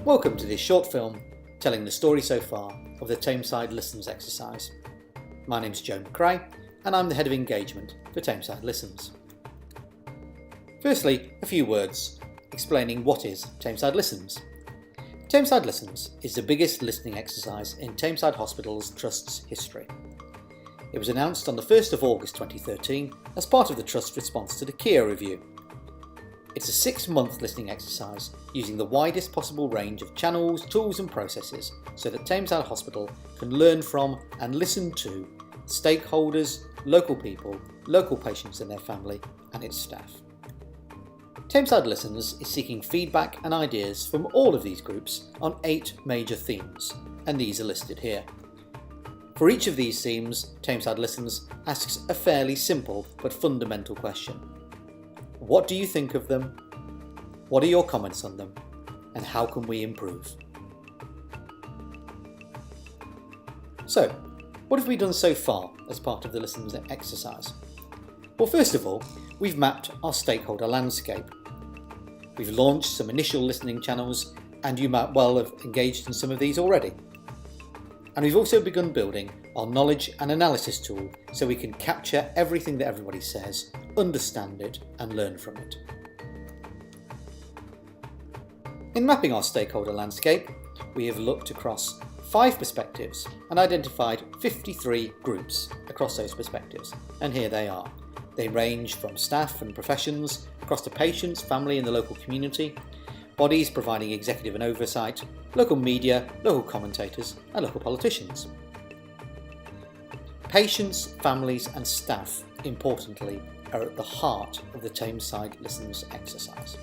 Welcome to this short film telling the story so far of the Tameside Listens exercise. My name's Joe McCrea and I'm the Head of Engagement for Tameside Listens. Firstly, a few words explaining what is Tameside Listens. Tameside Listens is the biggest listening exercise in Tameside Hospital's Trust's history. It was announced on the 1st of August 2013 as part of the Trust's response to the Kia review. It's a 6-month listening exercise using the widest possible range of channels, tools and processes so that Tameside Hospital can learn from and listen to stakeholders, local people, local patients and their family and its staff. Tameside Listens is seeking feedback and ideas from all of these groups on 8 major themes, and these are listed here. For each of these themes, Tameside Listens asks a fairly simple but fundamental question. What do you think of them? What are your comments on them? And how can we improve? So, what have we done so far as part of the Listens exercise? Well, first of all, we've mapped our stakeholder landscape. We've launched some initial listening channels, and you might well have engaged in some of these already. And we've also begun building our knowledge and analysis tool so we can capture everything that everybody says, understand it and learn from it. In mapping our stakeholder landscape, we have looked across 5 perspectives and identified 53 groups across those perspectives, and here they are. They range from staff and professions across to patients, family and the local community, bodies providing executive and oversight, local media, local commentators and local politicians. Patients, families and staff, importantly, are at the heart of the Tameside Listens exercise.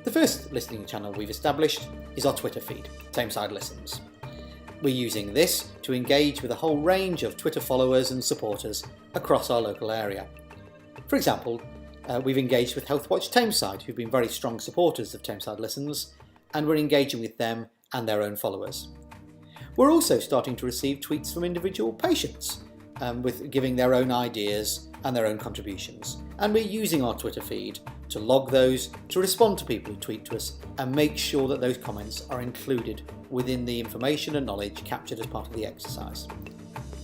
The first listening channel we've established is our Twitter feed, Tameside Listens. We're using this to engage with a whole range of Twitter followers and supporters across our local area. For example, we've engaged with Healthwatch Tameside, who've been very strong supporters of Tameside Listens, and we're engaging with them and their own followers. We're also starting to receive tweets from individual patients with giving their own ideas and their own contributions. And we're using our Twitter feed to log those, to respond to people who tweet to us and make sure that those comments are included within the information and knowledge captured as part of the exercise.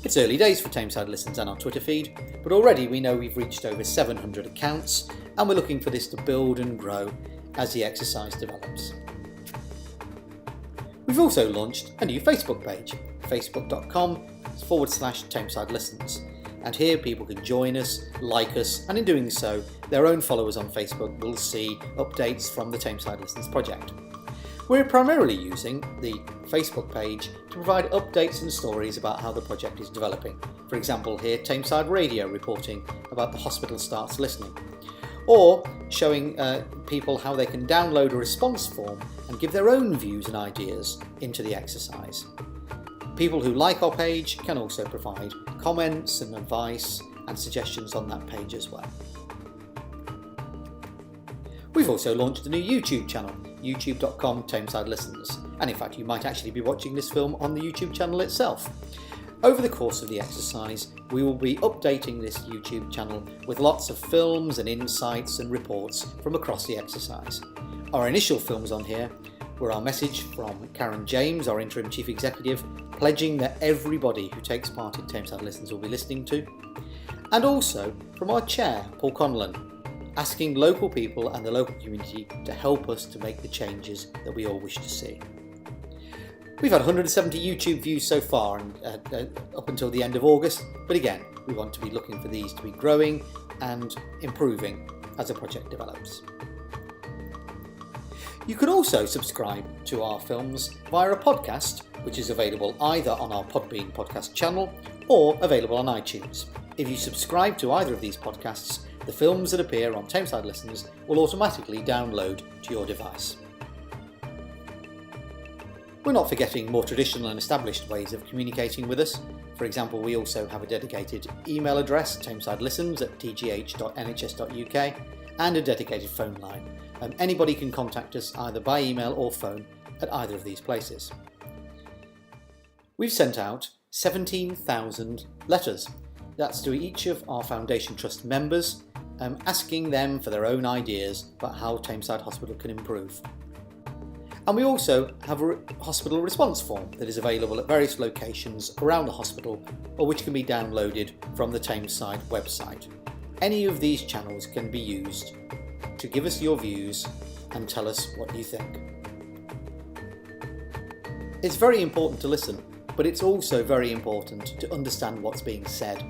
It's early days for Tameside Listens and our Twitter feed, but already we know we've reached over 700 accounts and we're looking for this to build and grow as the exercise develops. We've also launched a new Facebook page, facebook.com/Tameside Listens, and here people can join us, like us, and in doing so, their own followers on Facebook will see updates from the Tameside Listens project. We're primarily using the Facebook page to provide updates and stories about how the project is developing. For example, here Tameside Radio reporting about the hospital starts listening, or showing people how they can download a response form and give their own views and ideas into the exercise. People who like our page can also provide comments and advice and suggestions on that page as well. We've also launched a new YouTube channel, youtube.com/Tameside Listens, and in fact you might actually be watching this film on the YouTube channel itself. Over the course of the exercise, we will be updating this YouTube channel with lots of films and insights and reports from across the exercise. Our initial films on here were our message from Karen James, our Interim Chief Executive, pledging that everybody who takes part in Tameside Listens will be listening to, and also from our Chair, Paul Conlon, asking local people and the local community to help us to make the changes that we all wish to see. We've had 170 YouTube views so far and up until the end of August, but again, we want to be looking for these to be growing and improving as the project develops. You can also subscribe to our films via a podcast, which is available either on our Podbean podcast channel or available on iTunes. If you subscribe to either of these podcasts, the films that appear on Tameside Listens will automatically download to your device. We're not forgetting more traditional and established ways of communicating with us. For example, we also have a dedicated email address, tamesidelistenens@tgh.nhs.uk, and a dedicated phone line. Anybody can contact us either by email or phone at either of these places. We've sent out 17,000 letters. That's to each of our Foundation Trust members, asking them for their own ideas about how Tameside Hospital can improve. And we also have a hospital response form that is available at various locations around the hospital, or which can be downloaded from the Tameside website. Any of these channels can be used to give us your views and tell us what you think. It's very important to listen, but it's also very important to understand what's being said.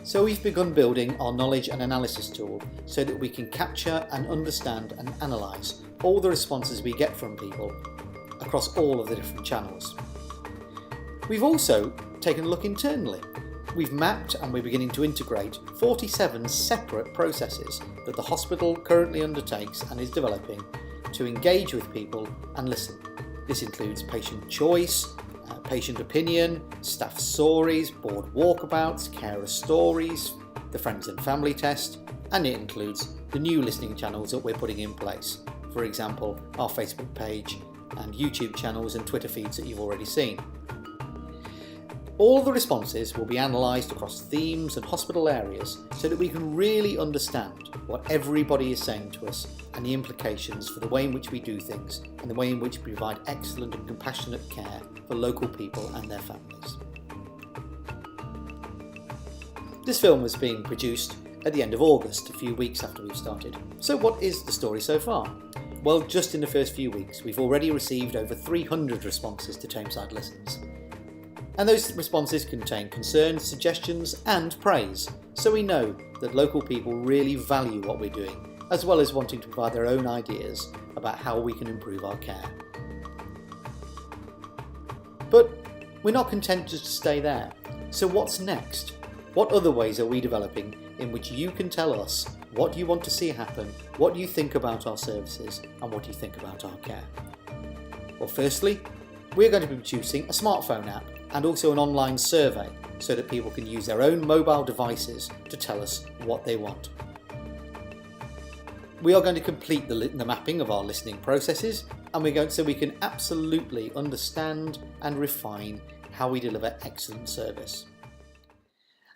So we've begun building our knowledge and analysis tool so that we can capture and understand and analyse all the responses we get from people across all of the different channels. We've also taken a look internally. We've mapped and we're beginning to integrate 47 separate processes that the hospital currently undertakes and is developing to engage with people and listen. This includes patient choice, patient opinion, staff stories, board walkabouts, carer stories, the friends and family test, and it includes the new listening channels that we're putting in place. For example, our Facebook page and YouTube channels and Twitter feeds that you've already seen. All the responses will be analysed across themes and hospital areas so that we can really understand what everybody is saying to us and the implications for the way in which we do things and the way in which we provide excellent and compassionate care for local people and their families. This film was being produced at the end of August, a few weeks after we've started. So what is the story so far? Well, just in the first few weeks, we've already received over 300 responses to Tameside Listens. And those responses contain concerns, suggestions and praise, so we know that local people really value what we're doing, as well as wanting to provide their own ideas about how we can improve our care. But we're not content just to stay there. So what's next? What other ways are we developing in which you can tell us what you want to see happen, what you think about our services and what you think about our care? Well, firstly, we're going to be producing a smartphone app and also an online survey so that people can use their own mobile devices to tell us what they want. We are going to complete the mapping of our listening processes, and so we can absolutely understand and refine how we deliver excellent service.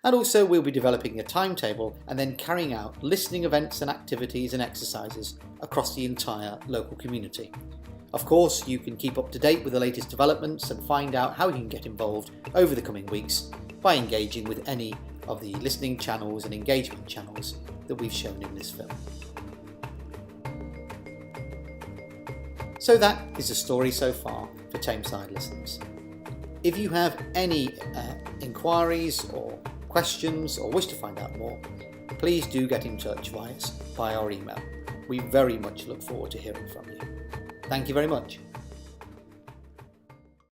And also we'll be developing a timetable and then carrying out listening events and activities and exercises across the entire local community. Of course, you can keep up to date with the latest developments and find out how you can get involved over the coming weeks by engaging with any of the listening channels and engagement channels that we've shown in this film. So that is the story so far for Tameside Listens. If you have any inquiries or questions or wish to find out more, please do get in touch via our email. We very much look forward to hearing from you. Thank you very much.